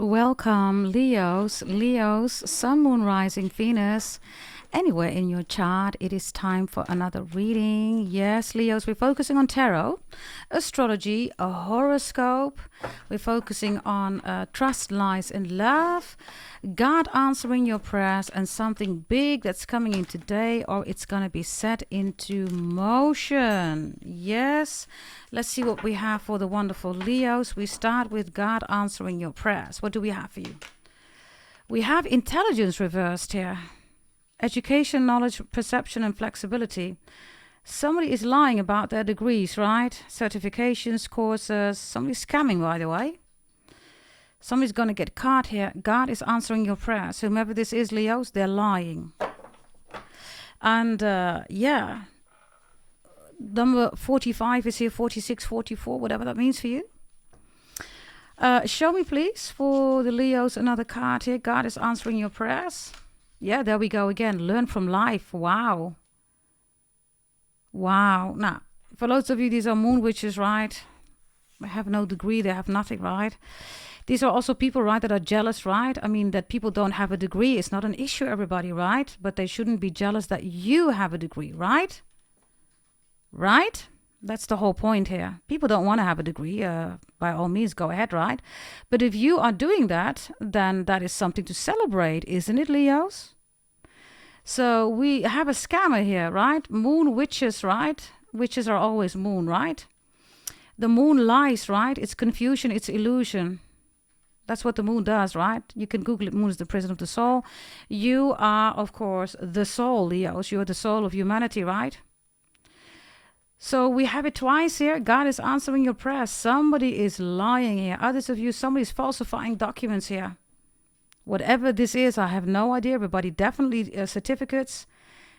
Welcome, Leos. Leos, Sun, Moon, Rising, Venus. Anywhere in your chart, it is time for another reading. Yes, Leos, we're focusing on tarot, astrology, a horoscope. We're focusing on trust, lies, and love. God answering your prayers and something big that's coming in today, or it's going to be set into motion. Yes. Let's see what we have for the wonderful Leos. We start with God answering your prayers. What do we have for you? We have intelligence reversed here. Education, knowledge, perception, and flexibility. Somebody is lying about their degrees, right? Certifications, courses. Somebody's scamming, by the way. Somebody's going to get caught here. God is answering your prayers. Whomever this is, Leos, they're lying. And yeah, number 45 is here, 46, 44, whatever that means for you. Show me, please, for the Leos, another card here. God is answering your prayers. Yeah, there we go again. Learn from life. Wow. Wow. Now, for loads of you, these are moon witches, right? They have no degree. They have nothing, right? These are also people, right, that are jealous, right? I mean, that people don't have a degree is not an issue, everybody, right? But they shouldn't be jealous that you have a degree, right? Right? That's the whole point here. People don't want to have a degree. By all means, go ahead, right? But if you are doing that, then that is something to celebrate, isn't it, Leos? So we have a scammer here, right? Moon witches, right? Witches are always moon, right? The moon lies, right? It's confusion, it's illusion. That's what the moon does, right? You can Google it. Moon is the prison of the soul. You are, of course, the soul, Leos. You are the soul of humanity, right? So we have it twice here. God is answering your prayers. Somebody is lying here. Others of you, somebody is falsifying documents here. Whatever this is, I have no idea. Everybody, definitely certificates.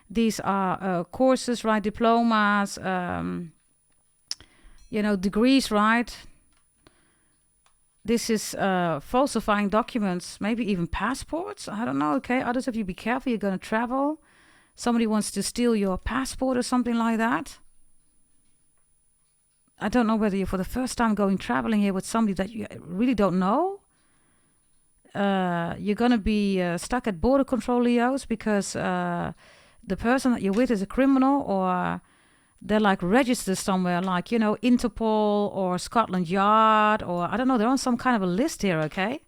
These are courses, right? Diplomas, degrees, right? This is falsifying documents, maybe even passports. I don't know. Okay, others of you, be careful. You're going to travel. Somebody wants to steal your passport or something like that. I don't know whether you're for the first time going traveling here with somebody that you really don't know. You're going to be stuck at border control, Leos, because the person that you're with is a criminal, or they're like registered somewhere, like, Interpol or Scotland Yard, or I don't know. They're on some kind of a list here, okay?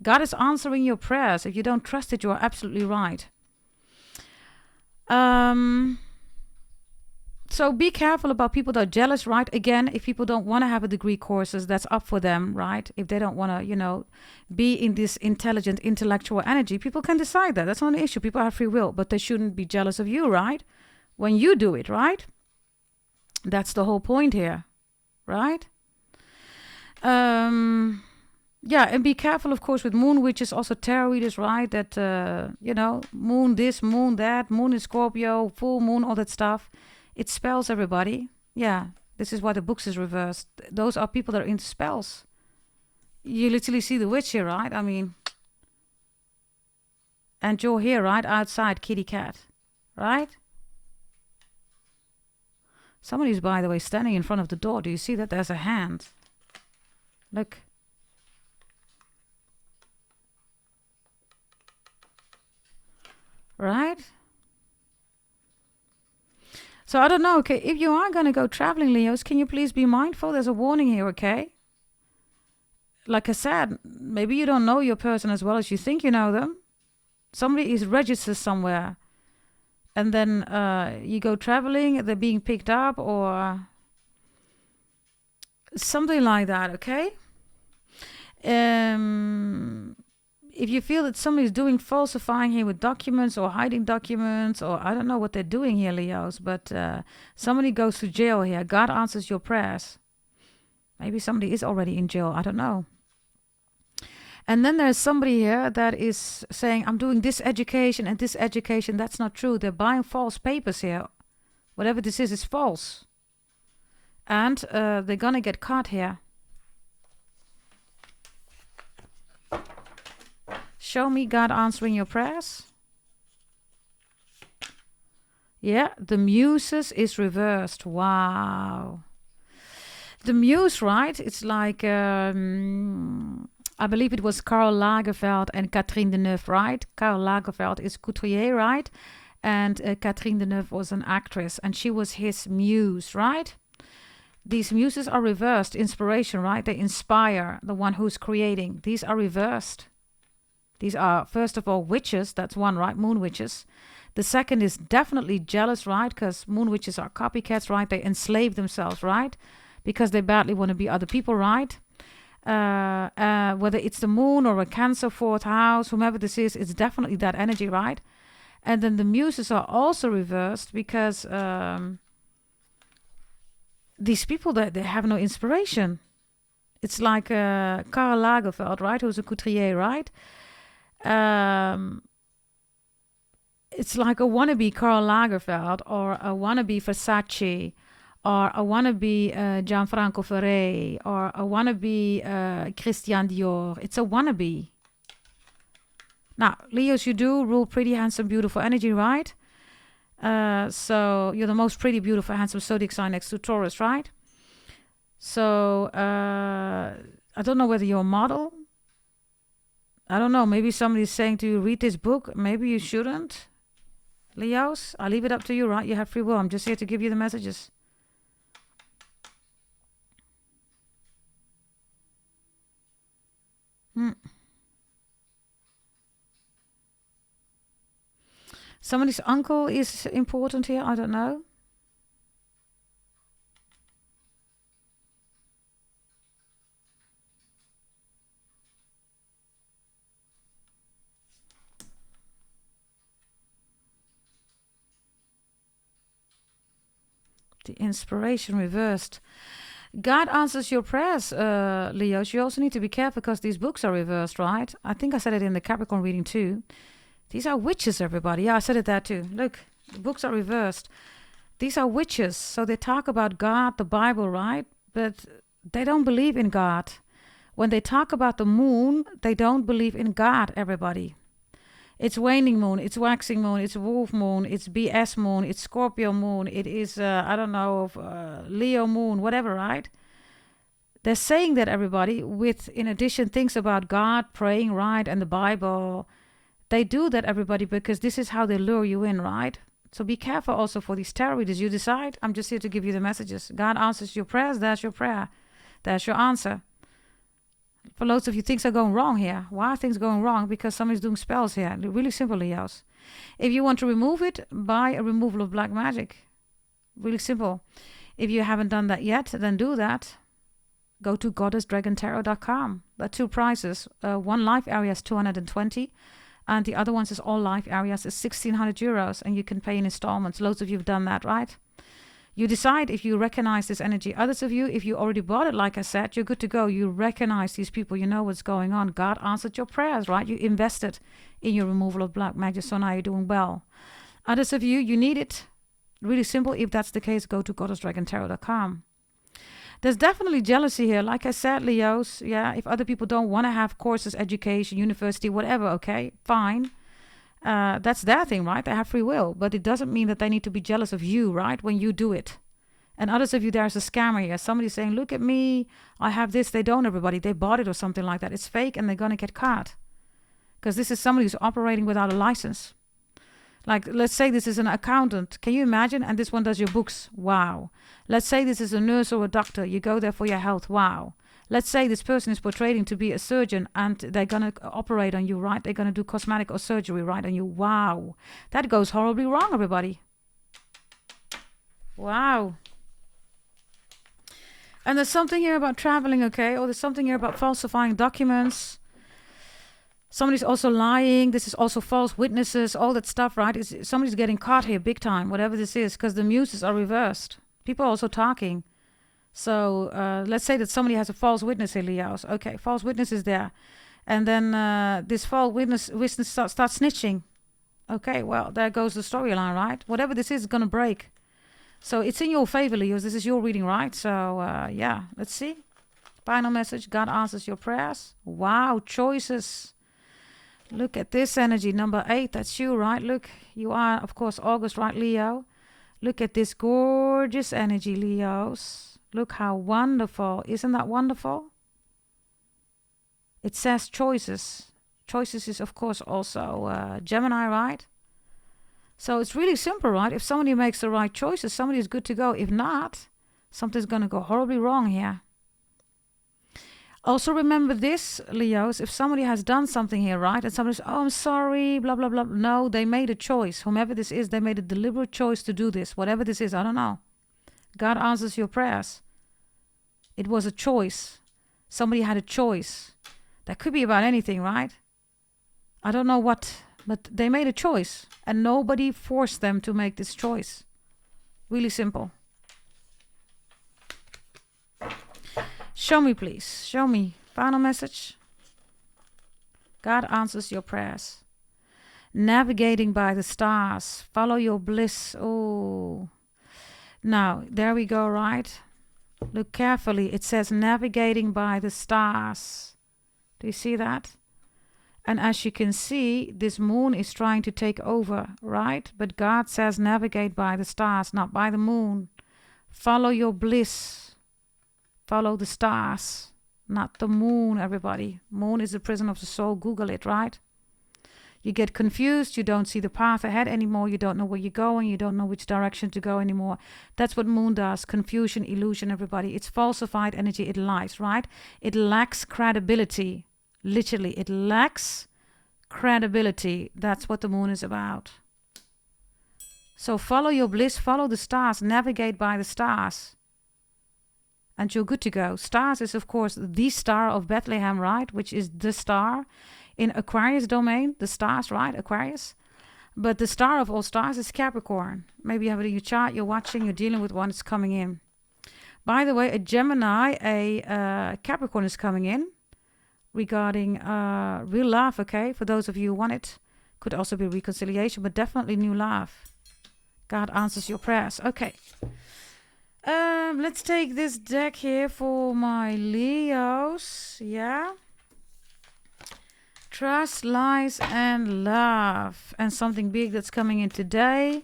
God is answering your prayers. If you don't trust it, you are absolutely right. So be careful about people that are jealous, right? Again, if people don't want to have a degree courses, that's up for them, right? If they don't want to, be in this intelligent, intellectual energy, people can decide that. That's not an issue. People have free will, but they shouldn't be jealous of you, right? When you do it, right? That's the whole point here, right? Yeah, and be careful, of course, with moon witches, also tarot readers, right? That, moon this, moon that, moon in Scorpio, full moon, all that stuff. It spells everybody. Yeah, this is why the books is reversed. Those are people that are into spells. You literally see the witch here, right? I mean, and you're here, right? Outside, kitty cat, right? Somebody's, by the way, standing in front of the door. Do you see that? There's a hand. Look. Right? So I don't know, okay, if you are going to go traveling, Leos, can you please be mindful? There's a warning here, okay? Like I said, maybe you don't know your person as well as you think you know them. Somebody is registered somewhere. And then you go traveling, they're being picked up or something like that, okay? If you feel that somebody's doing falsifying here with documents or hiding documents, or I don't know what they're doing here, Leos, but somebody goes to jail here. God answers your prayers. Maybe somebody is already in jail. I don't know. And then there's somebody here that is saying, I'm doing this education and this education. That's not true. They're buying false papers here. Whatever this is false. And they're going to get caught here. Show me God answering your prayers. Yeah, the muses is reversed. Wow. The muse, right? It's like, I I believe it was Karl Lagerfeld and Catherine Deneuve, right? Karl Lagerfeld is couturier, right? And Catherine Deneuve was an actress, and she was his muse, right? These muses are reversed. Inspiration, right? They inspire the one who's creating. These are reversed. These are, first of all, witches. That's one, right? Moon witches. The second is definitely jealous, right? Because moon witches are copycats, right? They enslave themselves, right? Because they badly want to be other people, right? Whether it's the moon or a Cancer fourth house, whomever this is, it's definitely that energy, right? And then the muses are also reversed because these people, they have no inspiration. It's like Karl Lagerfeld, right? Who's a couturier, right? It's like a wannabe Karl Lagerfeld or a wannabe Versace or a wannabe Gianfranco Ferré or a wannabe Christian Dior. It's a wannabe. Now, Leos, you do rule pretty, handsome, beautiful energy, right? So you're the most pretty, beautiful, handsome zodiac sign next to Taurus, right? So I don't know whether you're a model. I don't know. Maybe somebody's saying to you, read this book. Maybe you shouldn't. Leos, I'll leave it up to you, right? You have free will. I'm just here to give you the messages. Somebody's uncle is important here. I don't know. The inspiration reversed. God answers your prayers, Leos. You also need to be careful because these books are reversed, right? I think I said it in the Capricorn reading too. These are witches, everybody. Yeah, I said it there too. Look, the books are reversed. These are witches. So they talk about God, the Bible, right? But they don't believe in God. When they talk about the moon, they don't believe in God, everybody. It's waning moon, it's waxing moon, it's wolf moon, it's BS moon, it's Scorpio moon, it is, I don't know, Leo moon, whatever, right? They're saying that, everybody, with, in addition, things about God, praying, right, and the Bible. They do that, everybody, because this is how they lure you in, right? So be careful also for these tarot readers. You decide. I'm just here to give you the messages. God answers your prayers. That's your prayer. That's your answer. For loads of you, things are going wrong here. Why are things going wrong? Because somebody's doing spells here. Really simple, Leos. If you want to remove it, buy a removal of black magic. Really simple. If you haven't done that yet, then do that. Go to goddessdragontarot.com. There are two prices. One life area is 220, and the other one is all life areas is 1,600 euros, and you can pay in installments. Loads of you have done that, right? You decide if you recognize this energy. Others of you, if you already bought it, like I said, you're good to go. You recognize these people. You know what's going on. God answered your prayers, right? You invested in your removal of black magic, so now you're doing well. Others of you, you need it. Really simple. If that's the case, go to goddessdragontarot.com. There's definitely jealousy here. Like I said, Leos, yeah, if other people don't want to have courses, education, university, whatever, okay, fine. That's their thing, right? They have free will, but it doesn't mean that they need to be jealous of you, right? When you do it. And others of you, there's a scammer here. Somebody's saying, look at me, I have this. They don't, everybody. They bought it or something like that. It's fake and they're going to get caught. Because this is somebody who's operating without a license. Like, let's say this is an accountant. Can you imagine? And this one does your books. Wow. Let's say this is a nurse or a doctor. You go there for your health. Wow. Let's say this person is portraying to be a surgeon and they're going to operate on you, right? They're going to do cosmetic or surgery, right, on you. Wow. That goes horribly wrong, everybody. Wow. And there's something here about traveling, okay? Or there's something here about falsifying documents. Somebody's also lying. This is also false witnesses, all that stuff, right? Somebody's getting caught here big time, whatever this is, because the muses are reversed. People are also talking. So let's say that somebody has a false witness here, Leos. Okay, false witness is there. And then this false witness starts snitching. Okay, well, there goes the storyline, right? Whatever this is going to break. So it's in your favor, Leos. This is your reading, right? So, yeah, let's see. Final message. God answers your prayers. Wow, choices. Look at this energy. Number 8, that's you, right? Look, you are, of course, August, right, Leo? Look at this gorgeous energy, Leos. Look how wonderful. Isn't that wonderful? It says choices. Choices is, of course, also Gemini, right? So it's really simple, right? If somebody makes the right choices, somebody is good to go. If not, something's going to go horribly wrong here. Also remember this, Leos, if somebody has done something here, right? And somebody says, oh, I'm sorry, blah, blah, blah. No, they made a choice. Whomever this is, they made a deliberate choice to do this. Whatever this is, I don't know. God answers your prayers. It was a choice. Somebody had a choice. That could be about anything, right? I don't know what, but they made a choice. And nobody forced them to make this choice. Really simple. Show me, please. Show me. Final message. God answers your prayers. Navigating by the stars. Follow your bliss. Oh. Now, there we go, right? Look carefully. It says navigating by the stars. Do you see that? And as you can see, this moon is trying to take over, right? But God says navigate by the stars, not by the moon. Follow your bliss. Follow the stars, not the moon, everybody. Moon is the prison of the soul. Google it, right? You get confused. You don't see the path ahead anymore. You don't know where you're going. You don't know which direction to go anymore. That's what moon does. Confusion, illusion, everybody. It's falsified energy. It lies, right? It lacks credibility. Literally, it lacks credibility. That's what the moon is about. So follow your bliss. Follow the stars. Navigate by the stars. And you're good to go. Stars is, of course, the star of Bethlehem, right? Which is the star in Aquarius domain. The stars, right? Aquarius. But the star of all stars is Capricorn. Maybe you have it in your chart. You're watching. You're dealing with one. It's coming in. By the way, a Gemini, a Capricorn is coming in regarding real love, okay? For those of you who want it. Could also be reconciliation, but definitely new love. God answers your prayers. Okay. Let's take this deck here for my Leos. Yeah. Trust, lies, and love. And something big that's coming in today.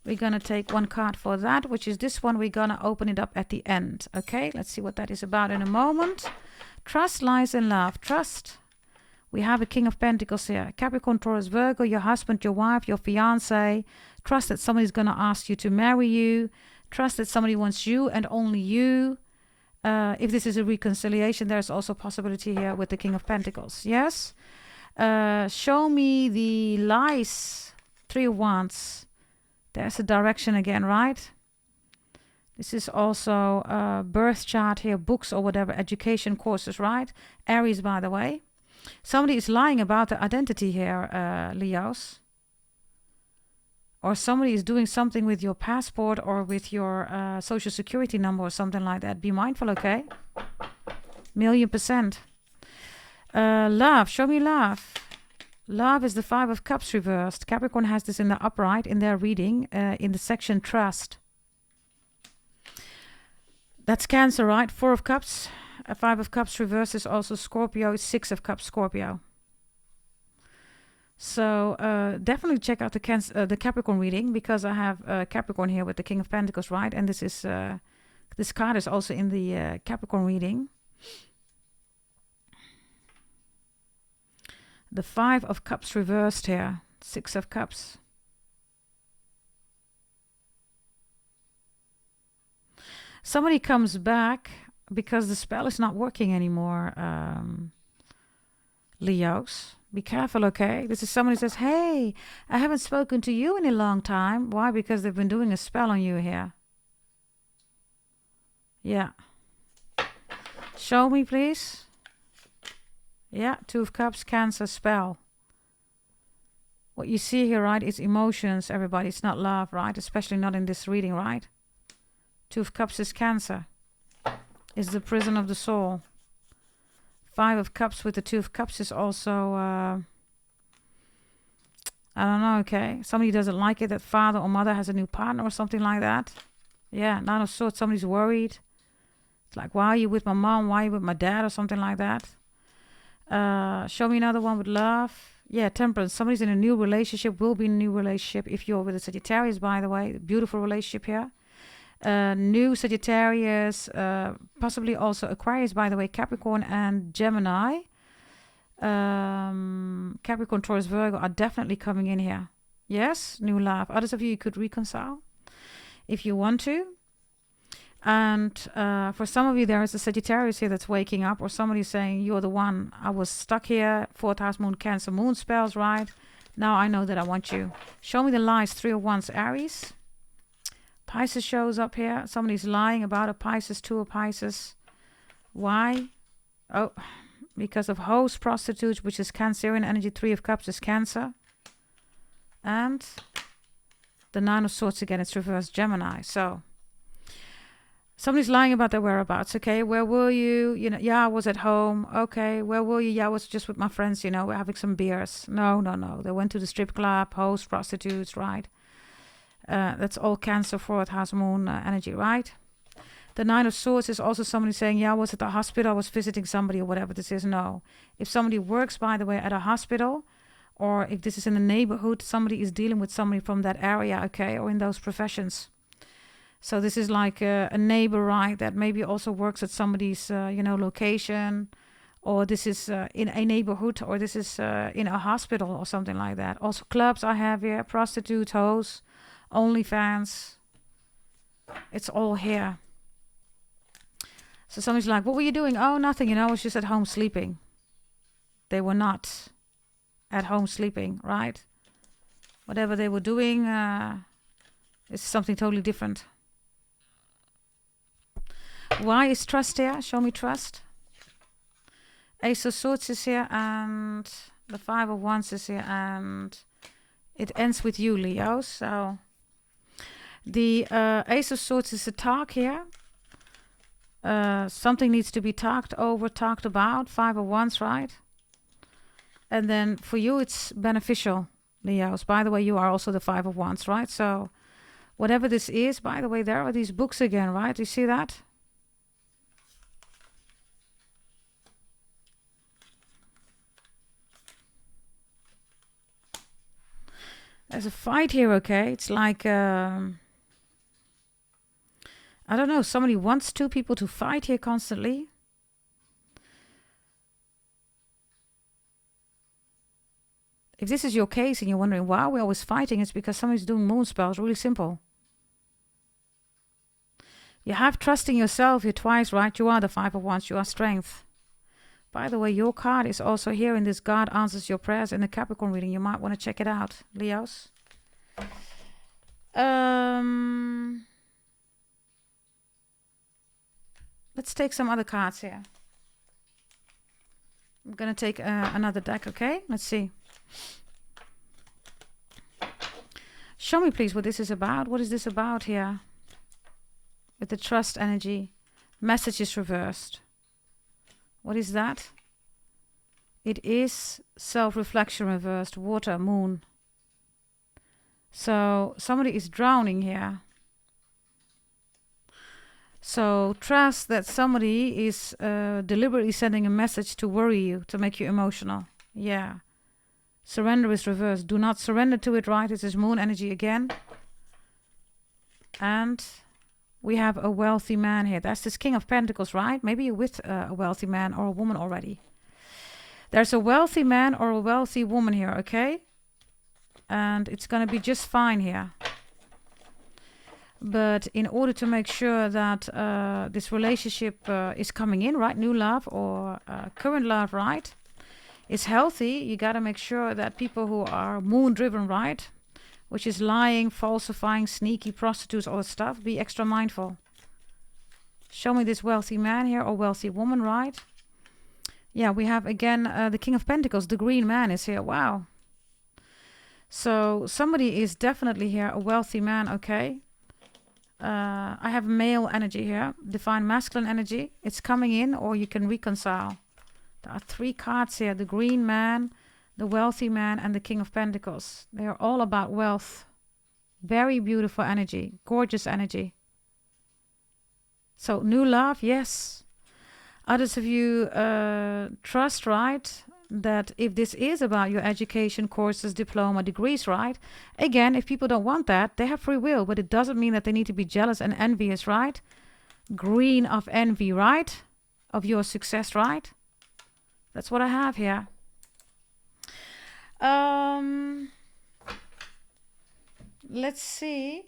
We're going to take one card for that, which is this one. We're going to open it up at the end. Okay, let's see what that is about in a moment. Trust, lies, and love. Trust. We have a King of Pentacles here. Capricorn, Taurus, Virgo, your husband, your wife, your fiance. Trust that somebody's going to ask you to marry you. Trust that somebody wants you and only you. If this is a reconciliation, there's also possibility here with the King of Pentacles. Yes? Show me the lies. 3 of Wands. There's a direction again, right? This is also a birth chart here, books or whatever, education courses, right? Aries, by the way. Somebody is lying about their identity here, Leos. Or somebody is doing something with your passport or with your social security number or something like that. Be mindful, okay? 1,000,000%. Love. Show me love. Love is the 5 of Cups reversed. Capricorn has this in the upright in their reading in the section Trust. That's Cancer, right? 4 of Cups. 5 of Cups reversed is also Scorpio. 6 of Cups, Scorpio. So definitely check out the Capricorn reading because I have Capricorn here with the King of Pentacles, right? And this is this card is also in the Capricorn reading. The 5 of Cups reversed here. 6 of Cups. Somebody comes back because the spell is not working anymore, Leos. Be careful, okay? This is somebody who says, hey, I haven't spoken to you in a long time. Why? Because they've been doing a spell on you here. Yeah. Show me, please. Yeah, 2 of Cups, Cancer, spell. What you see here, right, is emotions, everybody. It's not love, right? Especially not in this reading, right? 2 of Cups is Cancer. It's the prison of the soul. 5 of Cups with the 2 of Cups is also, I don't know, okay. Somebody doesn't like it that father or mother has a new partner or something like that. Yeah, 9 of Swords, somebody's worried. It's like, why are you with my mom? Why are you with my dad or something like that? Show me another one with love. Yeah, Temperance. Somebody's in a new relationship, will be in a new relationship. If you're with a Sagittarius, by the way, beautiful relationship here. New Sagittarius, possibly also Aquarius, by the way, Capricorn and Gemini. Capricorn, Taurus, Virgo are definitely coming in here. Yes, new love. Others of you could reconcile if you want to. And for some of you, there is a Sagittarius here that's waking up, or somebody saying, you're the one. I was stuck here. 4th house, moon, Cancer, moon spells, right? Now I know that I want you. Show me the lies. 3 of Wands, Aries. Pisces shows up here. Somebody's lying about a Pisces, 2 of Pisces. Why? Oh, because of host, prostitutes, which is Cancerian energy. 3 of Cups is Cancer. And the 9 of Swords again, it's reversed Gemini. So somebody's lying about their whereabouts. Okay, where were you? You know, yeah, I was at home. Okay, where were you? Yeah, I was just with my friends, you know, we're having some beers. No. They went to the strip club, host, prostitutes, right? That's all Cancer, 4th house, moon energy, right? The 9 of Swords is also somebody saying, yeah, I was at the hospital, I was visiting somebody, or whatever this is. No. If somebody works, by the way, at a hospital, or if this is in the neighborhood, somebody is dealing with somebody from that area, okay, or in those professions. So this is like a neighbor, right, that maybe also works at somebody's, location, or this is in a neighborhood, or this is in a hospital or something like that. Also clubs I have here, prostitutes, hoes, OnlyFans. It's all here. So somebody's like, what were you doing? Oh, nothing, I was just at home sleeping. They were not at home sleeping, right? Whatever they were doing is something totally different. Why is trust here? Show me trust. Ace of Swords is here, and the 5 of Wands is here, and it ends with you, Leo. So the Ace of Swords is a talk here. Something needs to be talked over, talked about. 5 of Wands, right? And then for you, it's beneficial, Leos. By the way, you are also the 5 of Wands, right? So whatever this is, by the way, there are these books again, right? You see that? There's a fight here, okay? It's like, I don't know, somebody wants 2 people to fight here constantly. If this is your case and you're wondering why we're always fighting, it's because somebody's doing moon spells. Really simple. You have trust in yourself. You're twice, right? You are the 5 of Wands. You are strength. By the way, your card is also here in this God Answers Your Prayers in the Capricorn reading. You might want to check it out, Leos. Let's take some other cards here. I'm going to take another deck, okay? Let's see. Show me, please, what this is about. What is this about here? With the trust energy. Message is reversed. What is that? It is self-reflection reversed. Water, moon. So somebody is drowning here. So trust that somebody is deliberately sending a message to worry you, to make you emotional. Yeah. Surrender is reversed. Do not surrender to it, right? This is moon energy again. And we have a wealthy man here. That's this King of Pentacles, right? Maybe you're with a wealthy man or a woman already. There's a wealthy man or a wealthy woman here, okay? And it's going to be just fine here. But in order to make sure that this relationship is coming in, right? New love or current love, right? Is healthy. You got to make sure that people who are moon driven, right? Which is lying, falsifying, sneaky, prostitutes, all that stuff. Be extra mindful. Show me this wealthy man here or wealthy woman, right? Yeah, we have again the King of Pentacles. The green man is here. Wow. So somebody is definitely here, a wealthy man, okay? I have male energy here. Divine masculine energy. It's coming in, or you can reconcile. There are 3 cards here. The green man, the wealthy man, and the King of Pentacles. They are all about wealth. Very beautiful energy. Gorgeous energy. So new love, yes. Others of you trust, right? That if this is about your education, courses, diploma, degrees, right? Again, if people don't want that, they have free will. But it doesn't mean that they need to be jealous and envious, right? Green of envy, right? Of your success, right? That's what I have here. Let's see.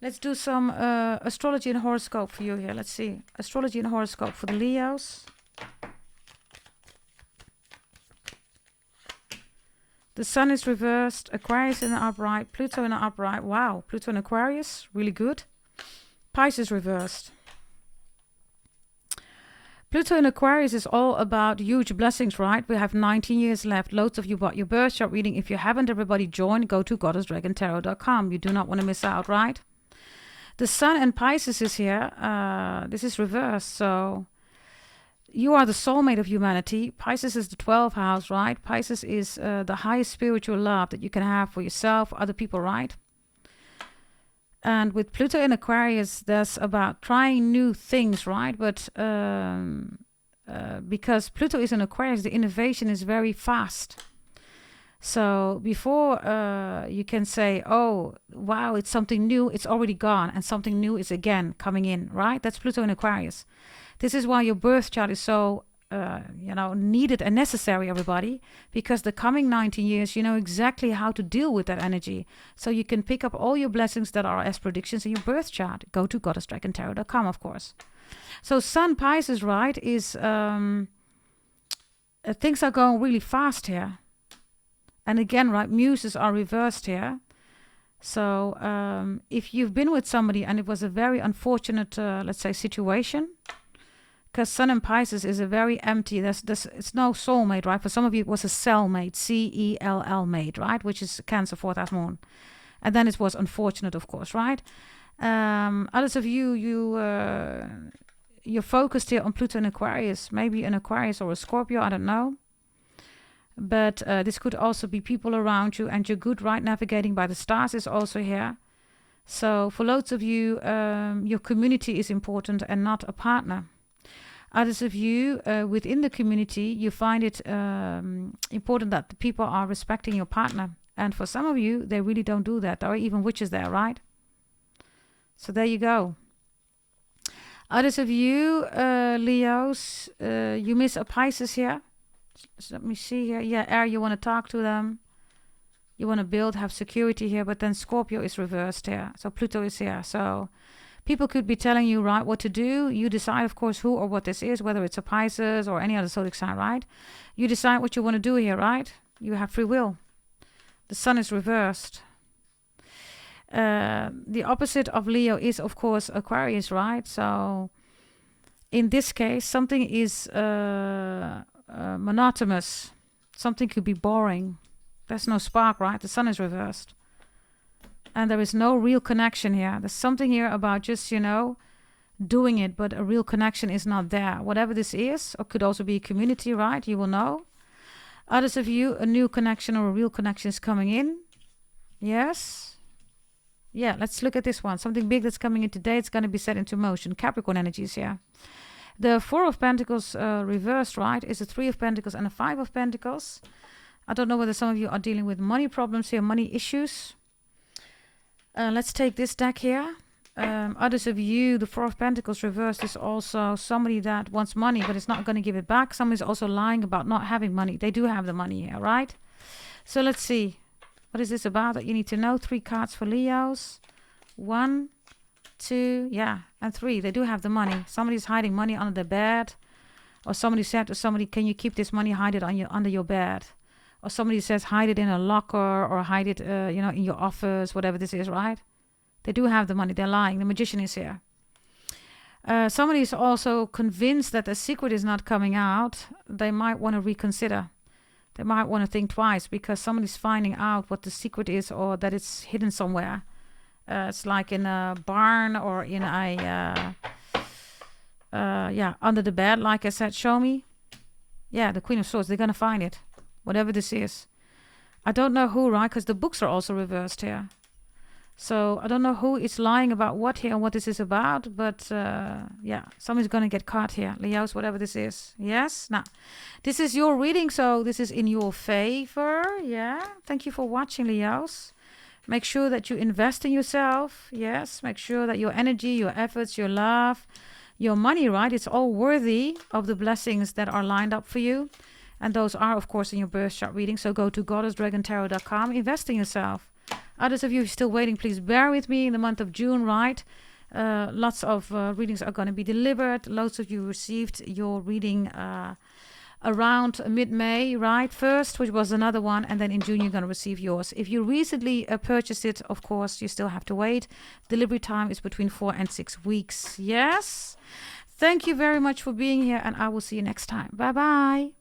Let's do some astrology and horoscope for you here. Let's see. Astrology and horoscope for the Leos. The Sun is reversed. Aquarius in the upright. Pluto in the upright. Wow. Pluto in Aquarius. Really good. Pisces reversed. Pluto in Aquarius is all about huge blessings, right? We have 19 years left. Loads of you bought your birth chart reading. If you haven't, everybody join. Go to goddessdragontarot.com. You do not want to miss out, right? The Sun and Pisces is here. This is reversed. So you are the soulmate of humanity. Pisces is the 12th house, right? Pisces is the highest spiritual love that you can have for yourself, other people, right? And with Pluto in Aquarius, that's about trying new things, right? But because Pluto is in Aquarius, the innovation is very fast. So before you can say, oh, wow, it's something new, it's already gone. And something new is again coming in, right? That's Pluto in Aquarius. This is why your birth chart is so needed and necessary, everybody, because the coming 19 years, you know exactly how to deal with that energy. So you can pick up all your blessings that are as predictions in your birth chart. Go to goddessdragontarot.com, of course. So Sun Pisces, right, is things are going really fast here. And again, right, muses are reversed here. So if you've been with somebody and it was a very unfortunate, let's say, situation, because Sun in Pisces is a very empty, it's no soulmate, right? For some of you, it was a cellmate, C-E-L-L mate, right? Which is Cancer, 4th house moon. And then it was unfortunate, of course, right? Others of you, you're focused here on Pluto in Aquarius, maybe an Aquarius or a Scorpio, I don't know. But this could also be people around you, and you're good, right? Navigating by the stars is also here. So for loads of you, your community is important and not a partner. Others of you within the community, you find it important that the people are respecting your partner. And for some of you, they really don't do that. There are even witches there, right? So there you go. Others of you, Leos, you miss a Pisces here. So let me see here. Yeah, air, you want to talk to them. You want to build, have security here. But then Scorpio is reversed here. So Pluto is here. So people could be telling you, right, what to do. You decide, of course, who or what this is, whether it's a Pisces or any other zodiac sign, right? You decide what you want to do here, right? You have free will. The Sun is reversed. The opposite of Leo is, of course, Aquarius, right? So in this case, something is monotonous. Something could be boring. There's no spark, right? The Sun is reversed. And there is no real connection here. There's something here about just, doing it, but a real connection is not there. Whatever this is, or could also be a community, right? You will know. Others of you, a new connection or a real connection is coming in. Yes. Yeah, let's look at this one. Something big that's coming in today. It's going to be set into motion. Capricorn energies here. The 4 of Pentacles reversed, right, is a 3 of Pentacles and a 5 of Pentacles. I don't know whether some of you are dealing with money problems here, money issues. Let's take this deck here. Others of you, the 4 of Pentacles reversed is also somebody that wants money, but is not going to give it back. Somebody's also lying about not having money. They do have the money here, right? So let's see. What is this about that you need to know? 3 cards for Leos. 1, 2, yeah, and 3. They do have the money. Somebody's hiding money under their bed. Or somebody said to somebody, can you keep this money, hide it under your bed? Or somebody says, hide it in a locker or hide it, in your office, whatever this is, right? They do have the money. They're lying. The magician is here. Somebody is also convinced that the secret is not coming out. They might want to reconsider. They might want to think twice because somebody's finding out what the secret is or that it's hidden somewhere. It's like in a barn or in a, under the bed, like I said, show me. Yeah, the Queen of Swords, they're going to find it. Whatever this is. I don't know who, right? Because the books are also reversed here. So I don't know who is lying about what here and what this is about. But somebody's going to get caught here. Leos, whatever this is. Yes? Now, this is your reading. So this is in your favor. Yeah. Thank you for watching, Leos. Make sure that you invest in yourself. Yes. Make sure that your energy, your efforts, your love, your money, right? It's all worthy of the blessings that are lined up for you. And those are, of course, in your birth chart reading. So go to goddessdragontarot.com. Invest in yourself. Others of you still waiting, please bear with me in the month of June, right? Lots of readings are going to be delivered. Lots of you received your reading around mid-May, right? First, which was another one. And then in June, you're going to receive yours. If you recently purchased it, of course, you still have to wait. Delivery time is between 4 and 6 weeks. Yes? Thank you very much for being here. And I will see you next time. Bye-bye.